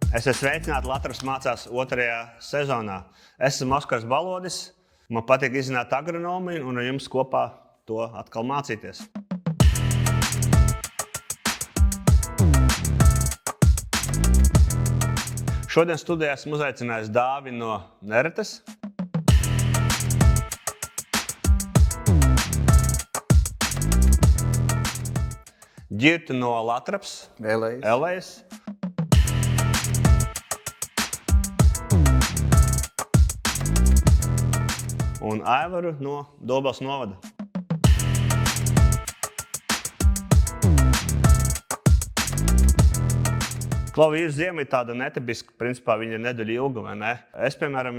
Esiet sveicināti Latvijas mācās 2. sezonā. Esmu Oskars Balodis, man patīk izzināt agronomiju un ar jums kopā to atkal mācīties. Šodien studijā esmu uzaicinājis Dāvi no Neretes. Ģirti no Latraps, Elejas. Un Aivaru no Dobels novada. Klau, ir ziema ir tāda netipiska, principā viņa ir nedēļa ilga, vai ne? Es, piemēram,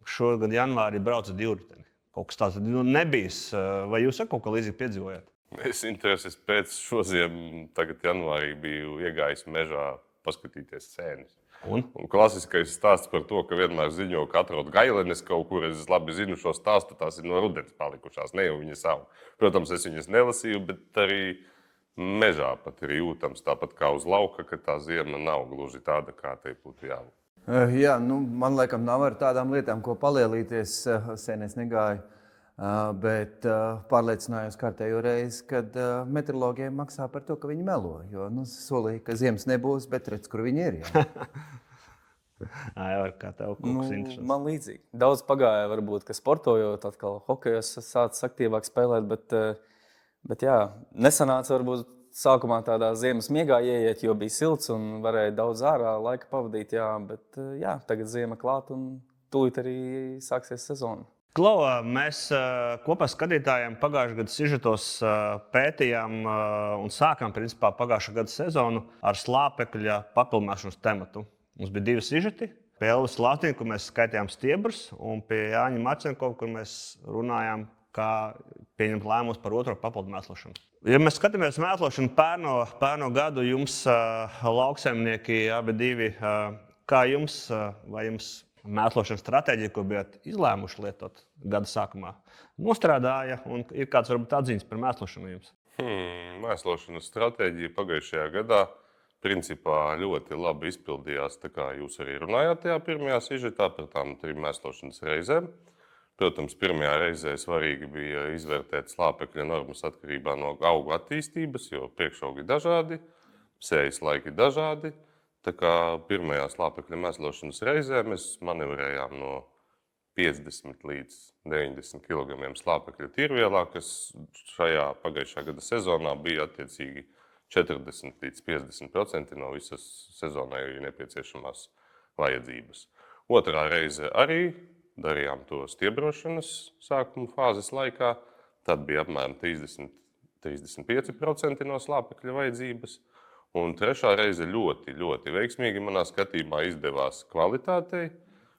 šogad janvārī braucu divriteni. Kaut kas tāds nebijis. Vai jūs kaut ko līdzīgi piedzīvojat? Es intereses pēc šo ziemu, tagad janvārī biju iegājis mežā paskatīties sēnes. Un klasiskais stāsts par to, ka vienmēr ziņo, ka atrod gailenes kaut kur. Es labi zinu šo stāstu, tās ir no rudens palikušās, ne jau viņa savu. Protams, es viņas nelasīju, bet arī mežā pat ir jūtams, tāpat kā uz lauka, ka tā ziema nav gluži tāda, kā tai būtu jābūt. Jā, man laikam nav ar tādām lietām, ko palielīties. Sēnēs negāju, bet pārliecinājos kārtējo reizi, kad meteorologiem maksā par to, ka viņi melo. Jo solīja, ka ziemas nebūs, bet redz, kur viņi ir. Kā tev kaut kas interesants? Man līdzīgi. Daudz pagāja, varbūt, ka sportojot, atkal hokejos sācis aktīvāk spēlēt, bet jā, nesanāca varbūt sākumā tādā ziemas miegā ieiet, jo bija silts un varēja daudz ārā laika pavadīt, jā, bet jā, tagad ziema klāt un tūlīt arī sāksies sezona. Klau, mēs kopā skatītājiem pagājušā gada sižetos pētījām un sākām principā pagājušā gada sezonu ar slāpekļa papildināšanas tematu. Mums bija 2 sižeti. Pie Elvis Lātiņa, kur mēs skaitījām stiebrus, un pie Jāņa Marčenkova, kur mēs runājām, kā pieņemt lēmumus par otro papildu mēslošanu. Ja mēs skatāmies mēslošanu pērno gadu, jums lauksaimnieki abi divi, kā jums, vai jums mēslošanas stratēģija, ko bijat izlēmuši lietot gada sākumā, nostrādāja, un ir kāds varbūt atziņas par mēslošanu jums? Mēslošanas stratēģija pagājušajā gadā principā ļoti labi izpildījās, tā kā jūs arī runājāt tajā pirmajā sižetā par tām 3 mēslošanas reizēm. Protams, pirmajā reizē svarīgi bija izvērtēt slāpekļa normas atkarībā no augu attīstības, jo priekšaugi ir dažādi, sējas laiki ir dažādi. Tā kā pirmajā slāpekļa mēslošanas reizē mēs manevrējām no 50 līdz 90 kg slāpekļa tirvielā, kas šajā pagājušā gada sezonā bija attiecīgi 40 līdz 50% no visas sezonai nepieciešamās vajadzības. Otrā reize arī darījām to stiebrošanas sākuma fāzes laikā. Tad bija apmēram 30–35% no slāpekļa vajadzības. Un trešā reize ļoti, ļoti veiksmīgi manā skatījumā izdevās kvalitātei,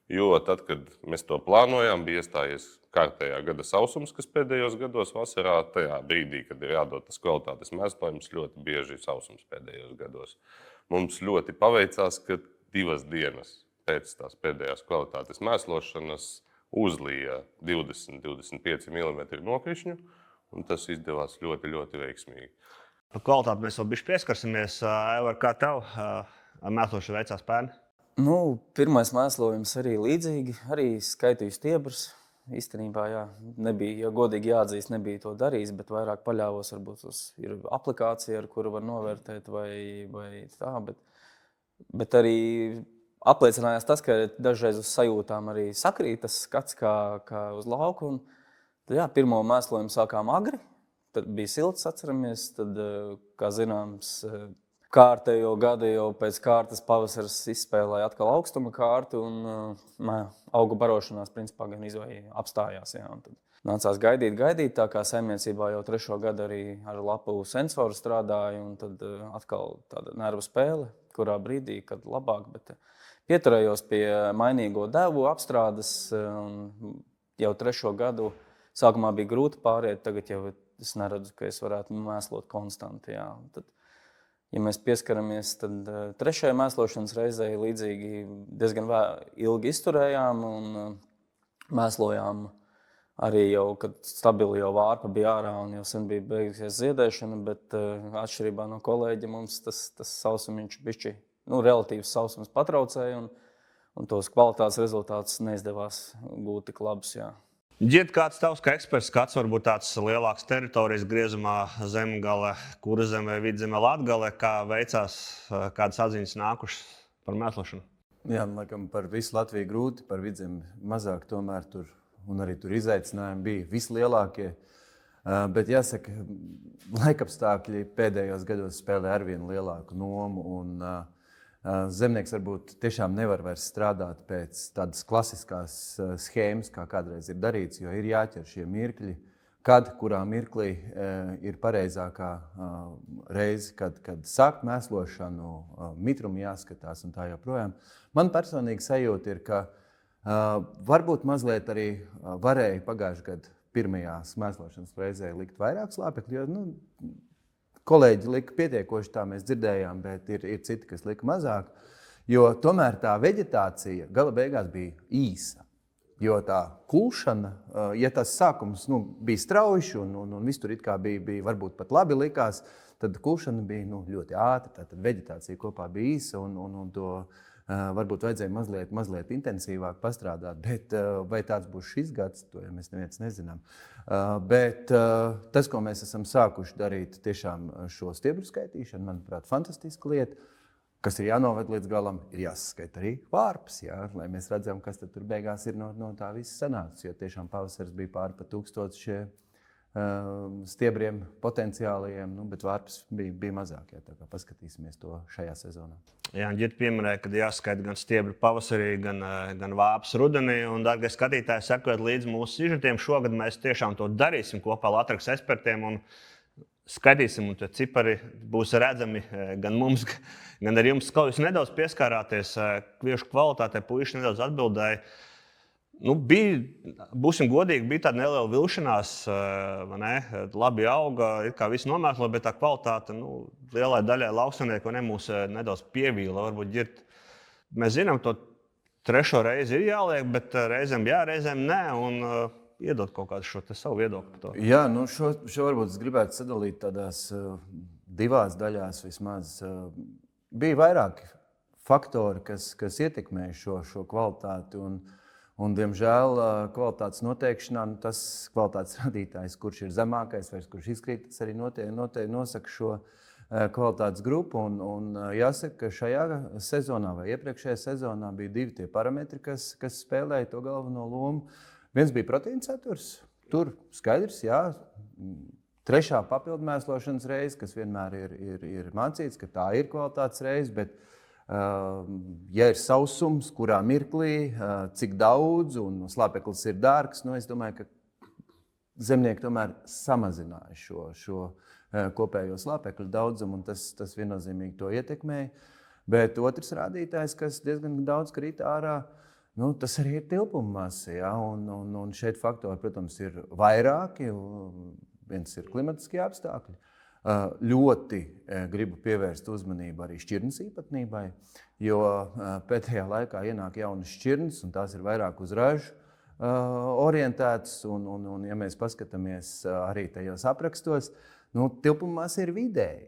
jo tad, kad mēs to plānojām, bija iestājies kārtējā gada sausums, kas pēdējos gados vasarā, tajā brīdī, kad ir jādod tas kvalitātes mēslojums, ļoti bieži sausums pēdējos gados. Mums ļoti paveicās, ka 2 dienas pēc tās pēdējās kvalitātes mēslošanas uzlīja 20–25 mm nokrišņu, un tas izdevās ļoti, ļoti veiksmīgi. Par kvalitāti mēs vēl bišķi pieskarsimies. Aivar, kā tev mēslošana veicās pērn? Pirmais mēslojums arī līdzīgi, arī skaitīju stiebrus. Īstenībā, jā, nebija, ja godīgi jāatzīst, nebija to darījis, bet vairāk paļāvos varbūt uz aplikāciju, ar kuru var novērtēt vai tā, bet arī apliecinājās tas, ka dažreiz uz sajūtām arī sakrīt tas skats kā uz lauku. Un, tad, jā, pirmo mēslojumu sākām agri, tad bija silts, atceramies, tad, kā zināms, kārtējo gadu jau pēc kārtas pavasaris izspēlēja atkal augstuma kārtu un augu barošanās principā gan izvēja apstājās. Jā, un tad nācās gaidīt, tā kā saimniecībā jau 3. gadu arī ar lapu sensoru strādāju, un tad atkal tāda nervu spēle, kurā brīdī, kad labāk, bet pieturējos pie mainīgo devu apstrādes, un jau 3. gadu sākumā bija grūti pāriet, tagad jau es neredzu, ka es varētu mēslot konstanti. Jā. Tad, ja mēs pieskaramies, tad 3. mēslošanas reizē līdzīgi diezgan ilgi izturējām un mēslojām arī jau, kad stabili jau vārpa bija ārā un jau sen bija beigusies ziedēšana, bet atšķirībā no kolēģa mums tas sausumiņš bišķi relatīvs sausums patraucēja, un tos kvalitātes rezultātus neizdevās gūt tik labus. Jā. Ģiet, kāds tavs kā eksperts skats, varbūt tāds lielāks teritorijas griezumā, Zemgale, Kurzeme, Vidzeme, Latgale, kā veicās, kādas atziņas nākušas par mēslošanu? Jā, laikam par visu Latviju grūti, par Vidzemi mazāk tomēr tur, un arī tur izaicinājumi bija vislielākie. Bet jāsaka, laikapstākļi pēdējos gados spēlē arvien lielāku nomu, un zemnieks varbūt tiešām nevar vairs strādāt pēc tādas klasiskās schēmas, kā kādreiz ir darīts, jo ir jāķer šie mirkļi, kurā mirklī ir pareizākā reize, kad sākt mēslošanu, mitrumu jāskatās un tā joprojām. Man personīgi sajūta ir, ka varbūt mazliet arī varēja pagājušajā gadā pirmajās mēslošanas reizē likt vairāk slāpekļu, jo kolēģi lika pietiekoši, tā mēs dzirdējām, bet ir citi, kas lika mazāk. Jo tomēr tā veģetācija gala beigās bija īsa. Jo tā kulšana, ja tas sākums bija strauji un viss tur it kā bija varbūt pat labi likās, tad kulšana bija ļoti ātra, tad veģetācija kopā bija īsa un to varbūt vajadzēja mazliet intensīvāk pastrādāt, bet vai tāds būs šis gads, to jau mēs neviens nezinām. Bet tas, ko mēs esam sākuši darīt, tiešām šo stiebru skaitīšanu, manuprāt, fantastiska lieta, kas ir jānoved līdz galam, ir jāsaskaita arī vārpas, lai mēs redzam, kas tad tur beigās ir no tā visa sanācis, jo tiešām pavasaris bija pāri pa 1000 stiebriem potenciālajiem, bet vārpas bija mazāk. Tā kā paskatīsimies to šajā sezonā. Jā, Ģita pieminēja, ka jāskaita gan stiebri pavasarī, gan vāpas rudenī. Un, dārgie skatītāji, sekojot līdzi mūsu sižetiem, šogad mēs tiešām to darīsim kopā ar Latvijas ekspertiem un skaitīsim, un tie cipari būs redzami gan mums, gan arī jums. Kā jūs nedaudz pieskārāties kviešu kvalitātei, puiši nedaudz atbildēja. Būsim godīgi, bija tāda neliela vilšanās, labi auga, it kā viss nomēslo, bet tā kvalitāte lielai daļai lauksaimnieku mūs nedaudz pievīla. Varbūt Ģirt, mēs zinām, to trešo reizi ir jāliek, bet reizēm jā, reizēm nē, un iedot kaut kādu šo savu viedokli par to. Jā, šo varbūt es gribētu sadalīt tādās divās daļās vismaz. Bija vairāki faktori, kas ietekmēja šo kvalitāti. Un, diemžēl, kvalitātes noteikšanā, tas kvalitātes radītājs, kurš ir zemākais vai kurš izkrīt, tas arī noteikti nosaka šo kvalitātes grupu. Un jāsaka, ka šajā sezonā vai iepriekšējā sezonā bija divi tie parametri, kas spēlēja to galveno lomu. Viens bija proteīna saturs. Tur skaidrs, jā, trešā papildmēslošanas reize, kas vienmēr ir mācīts, ka tā ir kvalitātes reize, bet ja ir sausums, kurā mirklī, cik daudz un slāpeklis ir dārgs, es domāju, ka zemnieki tomēr samazināja šo kopējo slāpekļu daudzumu, un tas viennozīmīgi to ietekmēja. Bet otrs rādītājs, kas diezgan daudz krīt ārā, tas arī ir tilpuma masa. Ja? Un šeit faktori, protams, ir vairāki. Viens ir klimatiskie apstākļi. Ļoti gribu pievērst uzmanību arī šķirnes īpatnībai, jo pēdējā laikā ienāk jaunas šķirnes, un tās ir vairāk uz ražu orientētas. Un ja mēs paskatāmies arī tajos aprakstos, tilpuma masa ir vidēji.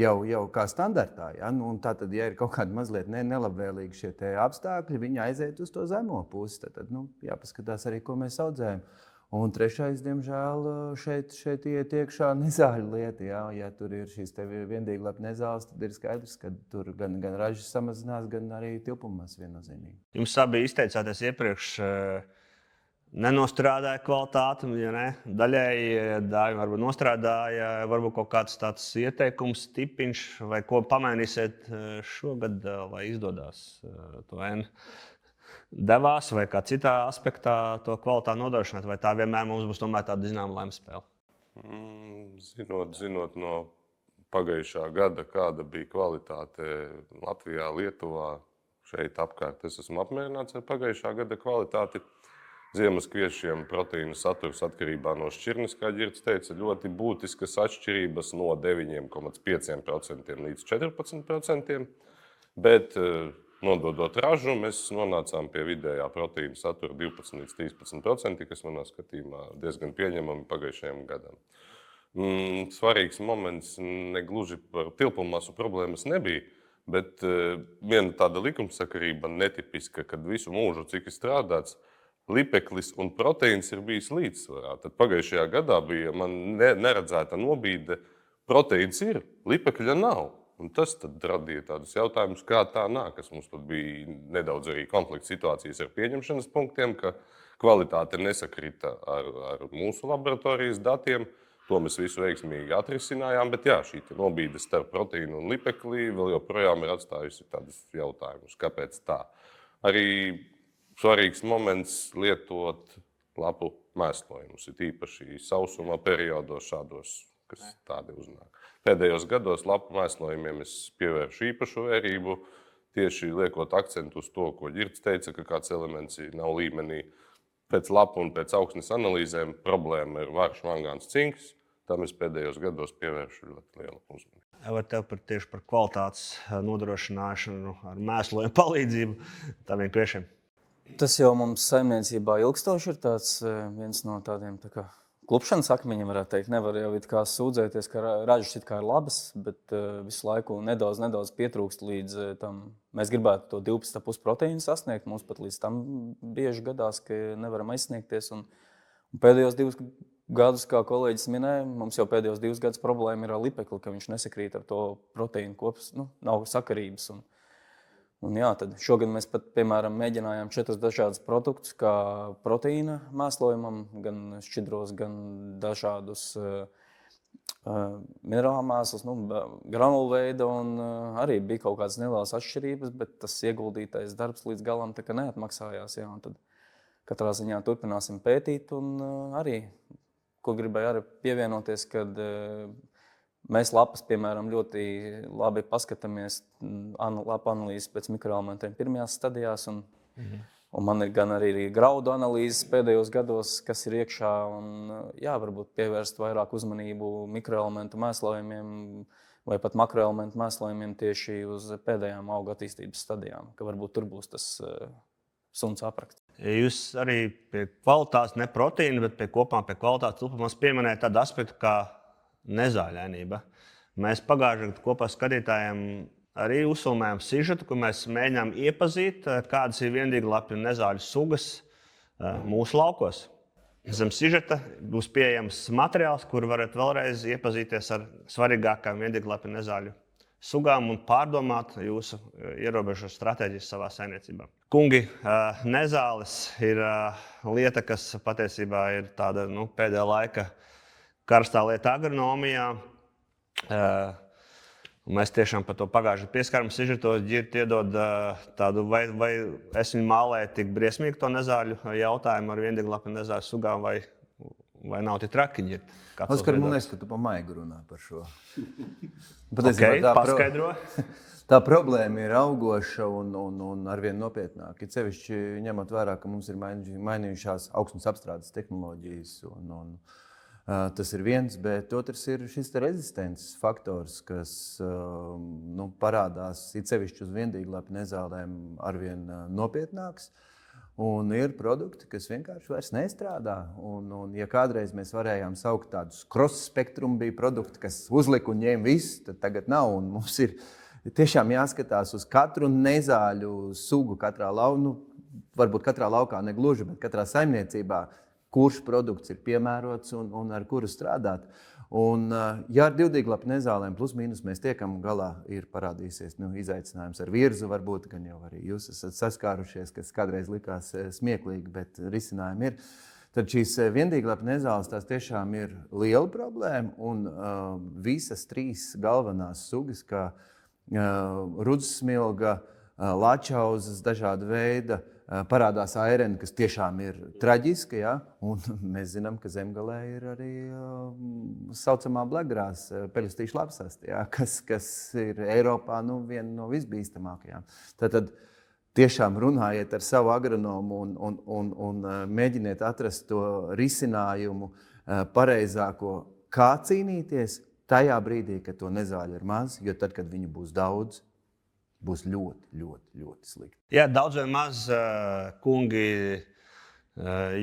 Jau kā standartā. Ja? Tātad, ja ir kaut kādi mazliet nelabvēlīgi šie apstākļi, viņi aiziet uz to zemo pusi. Tad jāpaskatās arī, ko mēs audzējam. Un trešais, diemžēl, šeit iet iekšā nezāļu lieta. Ja tur ir šīs viendīglapa nezāles, tad ir skaidrs, ka tur gan ražas samazinās, gan arī tilpumas viennozīmīgi. Jums abi izteicāties iepriekš, nenostrādāja kvalitāti, ja ne? Daļēji varbūt nostrādāja, varbūt kaut kāds tāds ieteikums, tipiņš, vai ko pamainīsiet šogad, lai izdodas to devās vai kā citā aspektā to kvalitāti nodrošināt, vai tā vienmēr mums būs tomēr tāda zināma laimes spēle? Zinot no pagājušā gada, kāda bija kvalitāte Latvijā, Lietuvā, šeit apkārt, es esmu apmierināts ar pagājušā gada kvalitāti. Ziemas kviešiem proteīna saturs atkarībā no šķirnes, kā Ģirts teica, ļoti būtiskas atšķirības no 9,5% līdz 14%, bet nododot ražu, mēs nonācām pie vidējā proteīna satura 12 līdz 13%, kas manā skatījumā diezgan pieņemami pagājušajam gadam. Svarīgs moments, negluži par tilpumu masu problēmas nebija, Bet viena tāda likumsakarība netipiska, kad visu mūžu, cik ir strādāts, lipeklis un proteīns ir bijis līdzsvarā. Tad pagājušajā gadā bija man neredzēta nobīde, proteīns ir, lipekļa nav. Un tas tad radīja tādus jautājumus, kā tā nāk, kas mums pat bija nedaudz arī konflikts situācijas ar pieņemšanas punktiem, ka kvalitāte nesakrita ar mūsu laboratorijas datiem. To mēs visu veiksmīgi atrisinājām, bet jā, šī nobīde starp proteīnu un lipekli vēl joprojām ir atstājusi tādus jautājumus, kāpēc tā. Arī svarīgs moments lietot lapu mēslojumus, ir īpaši sausuma periodos šādos, kas tādi uznāk. Pēdējos gados lapu mēslojumiem es pievēršu īpašu vērību, tieši liekot akcentu uz to, ko Ģirds teica, ka kāds elements nav līmenī. Pēc lapu un pēc augsnes analīzēm problēma ir varš, mangāns, cinks. Tam es pēdējos gados pievēršu ļoti lielu uzmanību. Vai tev tieši par kvalitātes nodrošināšanu ar mēslojumu palīdzību tādiem priekšiem? Tas jau mums saimniecībā ilgstoši ir viens no tādiem klupšanas akmeņiem, varētu teikt. Nevar jau sūdzēties, ka ražas ir labas, bet visu laiku nedaudz pietrūkst līdz tam. Mēs gribētu to 12,5 proteīnu sasniegt. Mums pat līdz tam bieži gadās, ka nevaram aizsniegties. Un pēdējos 2 gadus, kā kolēģis minēja, mums jau pēdējos 2 gadus problēma ir ar lipekli, ka viņš nesakrīt ar to proteīnu kopas, nav sakarības. Un jā, tad šogad mēs pat, piemēram, mēģinājām 4 dažādus produktus, kā proteīna mēslojumam, gan šķidros, gan dažādus minerālu mēslus, granulu veida, un arī bija kaut kādas nelielas atšķirības, bet tas ieguldītais darbs līdz galam tā kā neatmaksājās. Jā, un tad katrā ziņā turpināsim pētīt, un arī, ko gribēju arī pievienoties, kad mēs lapas, piemēram, ļoti labi paskatāmies lapu analīzes pēc mikroelementiem pirmajās stadijās, un man ir gan arī graudu analīzes pēdējos gados, kas ir iekšā, un jā, varbūt pievērst vairāk uzmanību mikroelementu mēslojumiem vai pat makroelementu mēslojumiem tieši uz pēdējām auga attīstības stadijām, ka varbūt tur būs tas suns aprakts. Jūs arī pie kvalitātes, ne proteīna, bet kopā pie kvalitātes tulpumos pieminējat tādu aspektu kā nezāļainība. Mēs pagājušajā gadā kopā skatītājiem arī uzfilmējām sižetu, kur mēs mēģinām iepazīt, kādas ir viendīglapju un nezāļu sugas mūsu laukos. Zem sižeta būs pieejams materiāls, kur varat vēlreiz iepazīties ar svarīgākām viendīglapju nezāļu sugām un pārdomāt jūsu ierobežotas stratēģijas savā saimniecībā. Kungi, nezāles ir lieta, kas patiesībā ir tāda pēdējā laika karstā lieta agronomijā. Mēs tiešām par to pagājuši pieskāramies sižetos, Ģirti iedod tādu, vai es viņu mālēju tik briesmīgi to nezāļu jautājumu ar viendīglapju nezāļu sugām, vai nav tie traki, Ģirti? Oskar, man liekas, ka tu pa maigu runā par šo. Paskaidro. Tā problēma ir augoša un arvien nopietnāka. Ir sevišķi ņemot vērā, ka mums ir mainījušās augsnes apstrādes tehnoloģijas. Tas ir viens, bet otrs ir šis rezistences faktors, kas parādās it sevišķi uz viendīglapju nezālēm arvien nopietnāks. Un ir produkti, kas vienkārši vairs nestrādā. Un ja kādreiz mēs varējām saukt tādus cross-spektrum, bija produkti, kas uzlika un ņēma visu, tad tagad nav. Un mums ir tiešām jāskatās uz katru nezāļu sugu, varbūt katrā laukā negluži, bet katrā saimniecībā, kurš produkts ir piemērots un ar kuru strādāt. Un, ja ar divdīglapju nezālēm plus mīnus mēs tiekam galā, ir parādīsies izaicinājums ar virzu, varbūt gan jau arī jūs esat saskārušies, kas kādreiz likās smieklīgi, bet risinājumi ir. Tad šīs viendīglapju nezāles tās tiešām ir liela problēma, un visas 3 galvenās sugas, kā rudzsmilga, lačauzas, dažāda veida, parādās aireni, kas tiešām ir traģiska, ja? Un mēs zinām, ka zemgalē ir arī saucamā blegrās peļustīšu lapsasti, ja? kas ir Eiropā viena no visbīstamākajām. Tātad tiešām runājiet ar savu agronomu un mēģiniet atrast to risinājumu pareizāko, kā cīnīties tajā brīdī, kad to nezāļu ir maz, jo tad, kad viņu būs daudz, būs ļoti, ļoti, ļoti slikti. Jā, daudz vai maz, kungi,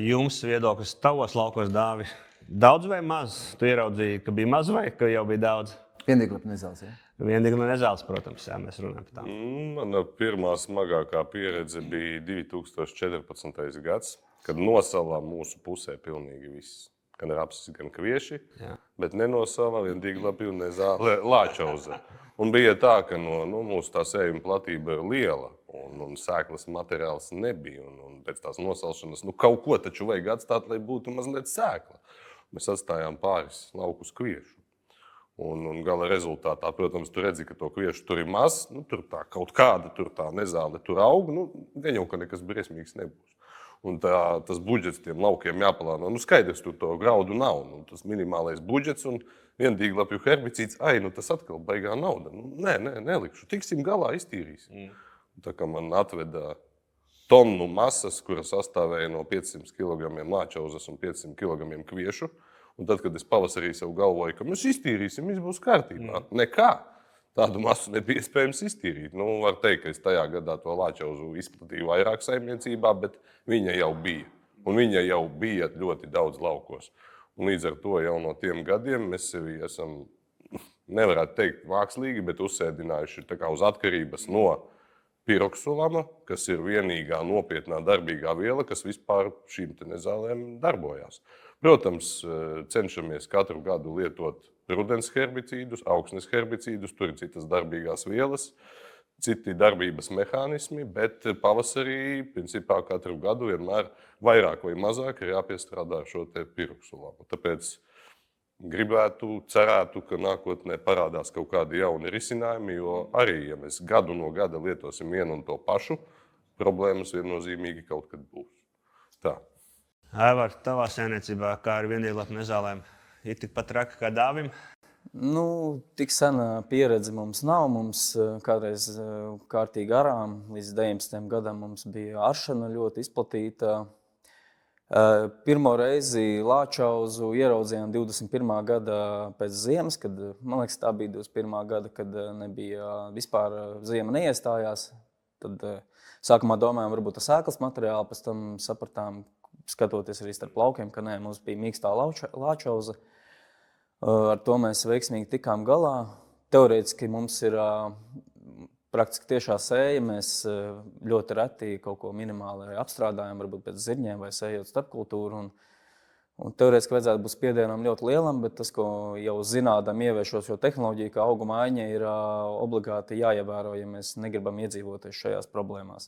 jums viedoklis tavos laukos, Dāvi. Daudz vai maz? Tu ieraudzīji, ka bija maz vai ka jau bija daudz? Viendīglapju nezāles, ja? Vienīgi nezāles, protams, jā, mēs runājam par tām. Mana pirmā smagākā pieredze bija 2014. gads, kad nosala mūsu pusē pilnīgi viss. Gan rapsis, gan kvieši, bet nenosala vien Diglapi un ne zāle Lāčauze. Un bija tā, ka mūsu tā sējuma platība ir liela un sēklas materiāls nebija. Un pēc tās nosalšanas kaut ko taču vajag atstāt, lai būtu mazliet sēkla. Mēs atstājām pāris laukus kviešu. Un gala rezultātā, protams, tu redzi, ka to kviešu tur ir maz, tur tā kaut kāda tur tā nezāle tur aug, gan jau, ka nekas briesmīgs nebūs. Un tas budžets tiem laukiem jāplāno. Skaidrs, tur to graudu nav. Tas minimālais budžets un viendīglapju herbicīds, tas atkal baigā nauda. Nē, nelikšu. Tiksim galā, iztīrīsim. Tā kā man atveda tonu masas, kura sastāvēja no 500 kg lāčauzes un 500 kg kviešu. Un tad, kad es pavasarī sev galvoju, ka mēs iztīrīsim, viss būs kārtībā. Nekā. Tādu masu nebija iespējams iztīrīt. Var teikt, ka es tajā gadā to lāčauzu izplatīju vairāk saimniecībā, bet viņa jau bija. Un viņa jau bija ļoti daudz laukos. Un līdz ar to jau no tiem gadiem mēs sevi esam, nevarētu teikt mākslīgi, bet uzsēdinājuši tā kā uz atkarības no piroksulama, kas ir vienīgā nopietnā darbīgā viela, kas vispār šīm nezālēm darbojās. Protams, cenšamies katru gadu lietot rudens herbicīdus, augsnes herbicīdus, tur ir citas darbīgās vielas, citi darbības mehānismi, bet pavasarī, principā, katru gadu vienmēr vairāk vai mazāk ir jāpiestrādā ar šo te piroksulamu. Tāpēc gribētu, cerētu, ka nākotnē parādās kaut kādi jauni risinājumi, jo arī, ja mēs gadu no gada lietosim vienu un to pašu, problēmas viennozīmīgi kaut kad būs. Tā. Aivar, tavā saimniecībā, kā ar viendīglapju nezālēm, ir tikpat traki kā Dāvim? Tik sena pieredze mums nav. Mums kādreiz kārtīgi arām. Līdz 19. gadam mums bija aršana ļoti izplatīta. Pirmo reizi lāčauzu ieraudzījām 21. gada pēc ziemas, kad, man liekas, tā bija 21. gada, kad nebija vispār ziema neiestājās. Tad sākumā domājām, varbūt tas sēklas materiāli, pēc tam sapratām, skatoties arī starp laukiem, ka nē, mums bija mīkstā lāčauze. Ar to mēs veiksmīgi tikām galā. Teorētiski mums ir praktiski tiešā sēja. Mēs ļoti reti kaut ko minimāli apstrādājam, varbūt pēc zirņiem vai sējot starpkultūru. Un teorētiski vajadzētu būt spiedienam ļoti lielam, bet tas, ko jau zinādam ieviešos, jo tehnoloģija, kā augu maiņa, ir obligāti jāievēro, ja mēs negribam iedzīvoties šajās problēmās.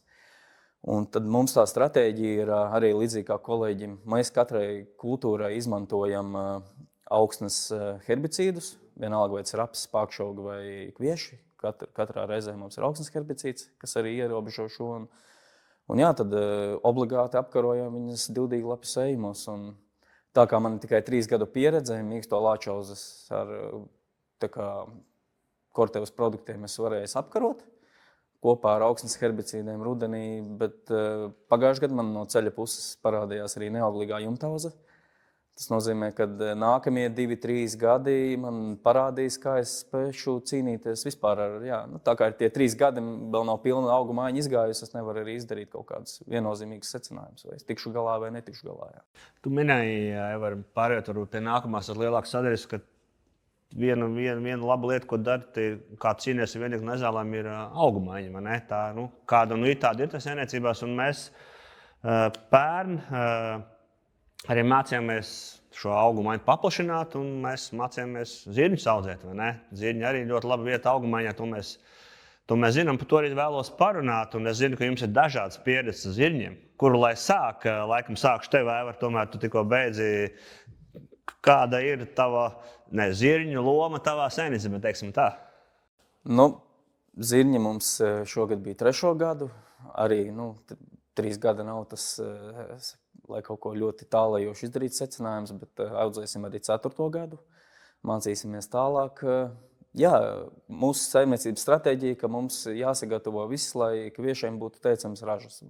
Un tad mums tā stratēģija ir arī līdzīgi kā kolēģim. Mēs katrai kultūrai izmantojam augsnes herbicīdus, vienalga vai tas ir rapsis, pākšauga vai kvieši. Katrā reizē mums ir augsnes herbicīds, kas arī ierobežo šo. Un jā, tad obligāti apkarojam viņas dildīglapju sējumos. Un tā kā man tikai 3 gadu pieredze, mīksto lāčauzes ar Cortevas produktiem es varēju apkarot kopā ar augsnes herbicīdiem rudenī, bet pagājušajā gadā man no ceļa puses parādījās arī neauglīgā jumtauze. Tas nozīmē, ka nākamie 2-3 gadi man parādīs, kā es spēšu cīnīties vispār ar, tā kā ir tie 3 gadi, vēl nav pilna augu mājiņa izgājusi, es nevaru arī izdarīt kaut kādus viennozīmīgus secinājumus, vai es tikšu galā vai netikšu galā. Jā. Tu minēji, Aivar, pārējot varbūt pie nākamās ar lielāku sadaļas, ka viena laba lieta, ko dari, kā cīnies ar viendīglapju nezālēm, ir augu maiņa, vai ne? Tā, kāda tāda ir tas saimniecībās, un mēs pērn arī mācījāmies šo augu maiņu paplašināt, un mēs mācījāmies zirņus audzēt, vai ne? Zirņi arī ļoti laba vieta augu maiņā, to mēs zinām, par to arī vēlos parunāt, un es zinu, ka jums ir dažādas pieredzes ar zirņiem, kuru lai laikam sākšu tev, Aivar, tomēr tu tikko beidzi. Kāda ir tava zirņu loma tavā saimniecībā, teiksim tā? Zirņi mums šogad bija 3. gadu. Arī 3 gadi nav tas, lai kaut ko ļoti tālajoši izdarītu secinājums, bet audzēsim arī 4. gadu. Mācīsimies tālāk. Jā, mūsu saimniecības stratēģija, ka mums jāsagatavo viss, lai kviešiem būtu teicams ražas.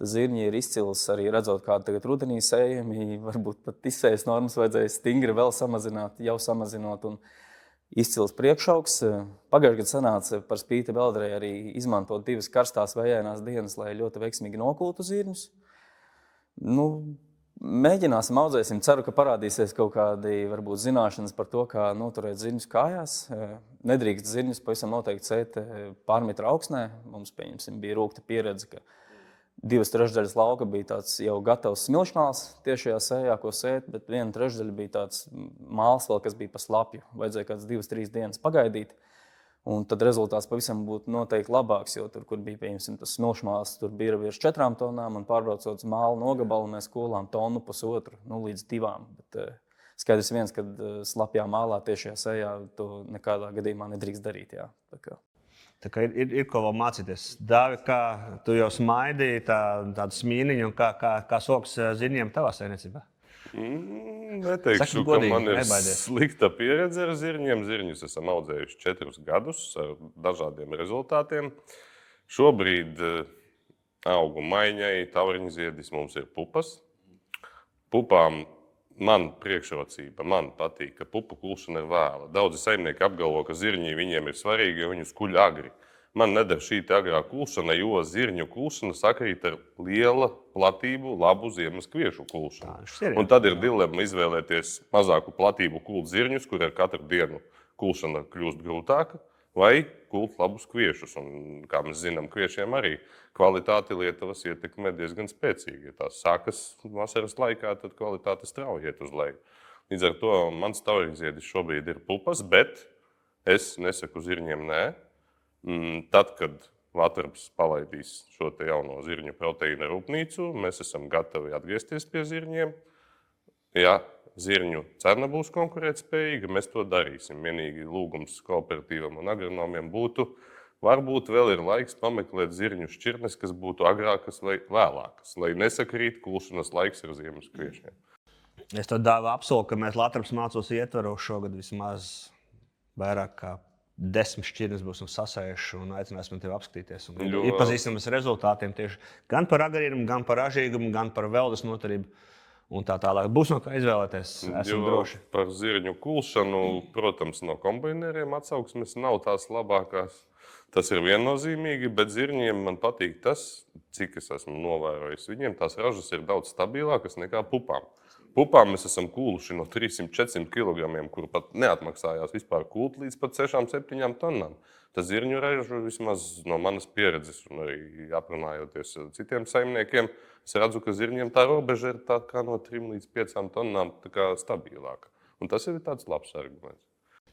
Zirņi ir izcils arī redzot, kāda tagad rudenī sējumi, varbūt pat izsējas normas vajadzēja stingri vēl samazināt, jau samazinot, un izcils priekšaugs. Pagājušajā gadā sanāca par spīti Beldrei arī izmantot 2 karstās vējainās dienas, lai ļoti veiksmīgi nokultu zirņus. Mēģināsim, audzēsim. Ceru, ka parādīsies kaut kādi varbūt zināšanas par to, kā noturēt zirņus kājās. Nedrīkst zirņus pavisam noteikti sēt pārmetra augsnē. Mums, pieņemsim, bija rūgta pieredze, ka 2/3 lauka bija tāds jau gatavs smilšmāls tiešajā sējā, ko sēt, bet 1/3 bija tāds māls vēl, kas bija pa slapju. Vajadzēja kāds 2-3 dienas pagaidīt. Un tad rezultāts pavisam būtu noteikti labāks, jo tur, kur bija, pieņemsim, tas smilšmāls, tur bija virs 4 tonām, un pārbraucot uz mālu nogabalu, mēs kolām 1,5 tonu, līdz 2. Bet skaidrs viens, kad slapjā mālā tiešajā sējā to nekādā gadījumā nedrīkst darīt. Jā. Tā kā ir ko vēl mācīties. Dāvi, kā tu jau smaidīji tādu smīniņu, un kā sokas zirņiem tavā saimniecībā? Neteikšu, ka man ir slikta pieredze ar zirņiem. Zirņus esam audzējuši 4 gadus ar dažādiem rezultātiem. Šobrīd augu maiņai, tauriņziedis mums ir pupas. Pupām man priekšrocība, man patīk, ka pupu kulšana ir vēla. Daudzi saimnieki apgalvo, ka zirņi viņiem ir svarīgi, jo viņus kuļ agri. Man neder šī agrā kulšana, jo zirņu kulšana sakrīt ar liela platību, labu ziemas kviešu kulšanu. Un tad ir dilemma izvēlēties mazāku platību kult zirņus, kur ar katru dienu kulšana kļūst grūtāka, vai kult labus kviešus. Un, kā mēs zinām, kviešiem arī kvalitāti Lietuvas ietekmē diezgan spēcīgi. Ja tās sākas vasaras laikā, tad kvalitāte strauji iet uz leju. Līdz ar to mans tauriņziedis šobrīd ir pupas, bet es nesaku zirņiem nē. Tad, kad Latvijas palaidīs šo te jauno zirņu proteīna rūpnīcu, mēs esam gatavi atgriezties pie zirņiem. Ja zirņu cena būs konkurētspējīga, mēs to darīsim. Vienīgi lūgums kooperatīvam un agronomiem būtu, varbūt vēl ir laiks pameklēt zirņu šķirnes, kas būtu agrākas vai vēlākas, lai nesakrīt kulšanas laiks ar ziemas kviešiem. Es to Dāvi apsolu, ka mēs Latvijas mācos ietvaros šogad vismaz vairāk kā 10 šķirnes būsim sasējuši un aicināsim tevi apskatīties. Iepazīstamies ar rezultātiem tieši gan par agrīnumu, gan par ražīgumu, gan par veldes noturību un tā tālāk. Būs no kā izvēlēties, esam droši. Par zirņu kulšanu, protams, no kombaineriem atsauksmes nav tās labākās. Tas ir viennozīmīgi, bet zirņiem man patīk tas, cik es esmu novērojis. Viņiem tās ražas ir daudz stabilākas nekā pupām. Pupām mēs esam kūluši no 300-400 kg, kur pat neatmaksājās vispār kult līdz pat 6-7 tonām. Tas zirņu ražu vismaz no manas pieredzes un arī aprunājoties ar citiem saimniekiem, es redzu, ka zirņiem tā robeža ir tā kā no 3 līdz 5 tonām tā kā stabilāka. Un tas ir tāds labs arguments.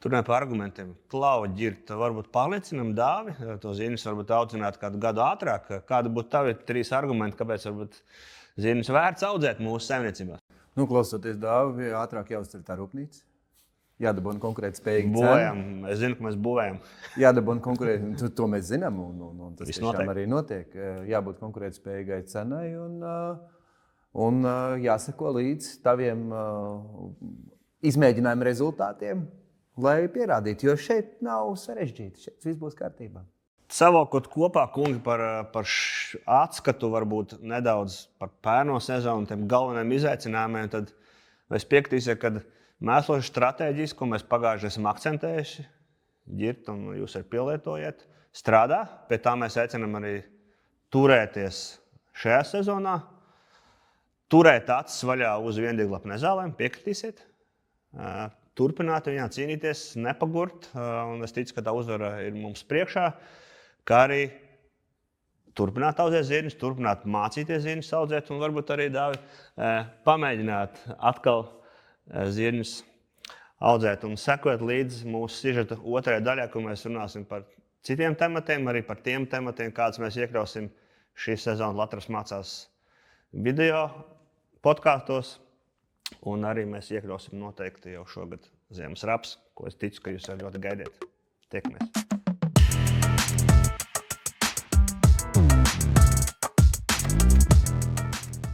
Turpinājot par argumentiem, Klau, Ģirta, varbūt pārliecinām Dāvi, to zirņus varbūt audzināt kādu gadu ātrāk. Kādi būtu tavi 3 argumenti, kāpēc varbūt zirņus vērts audzēt mūsu saimniecībā? Klausoties Dāvi, ātrāk jāuzcer tā rūpnīca. Jādabūna konkurētspējīga cena. Es zinu, ka mēs būvējam. Jādabūna konkurētspējīga, to mēs zinām, un tas tiešām arī notiek. Jābūt konkurētspējīgai cenai un jāseko līdz taviem izmēģinājumu rezultātiem, lai pierādītu, jo šeit nav sarežģīti, šeit viss būs kārtībā. Savalkot kopā, kungi, par atskatu, varbūt nedaudz par pērno sezonu, tiem galvenajiem izaicinājumiem, tad es piekritīšu, ka mēslošu stratēģijas, ko mēs pagājušajā esam akcentējuši, Ģirt, un jūs arī pielietojiet, strādā. Pie tā mēs aicinām arī turēties šajā sezonā, turēt acis vaļā uz viendīglapu nezālēm, piekritīsiet, turpināt viņā cīnīties, nepagurt, un es ticu, ka tā uzvara ir mums priekšā. Kā arī turpināt audzēt zirņus, turpināt mācīties zirņus audzēt un varbūt arī Dāvi pamēģināt atkal zirņus audzēt un sekot līdz mūsu sižeta otrajai daļai, kur mēs runāsim par citiem tematiem, arī par tiem tematiem, kādus mēs iekļausim šīs sezonas Latvijas mācās video podkastos. Un arī mēs iekļausim noteikti jau šogad ziemas raps, ko es ticu, ka jūs arī ļoti gaidiet. Tiekamies!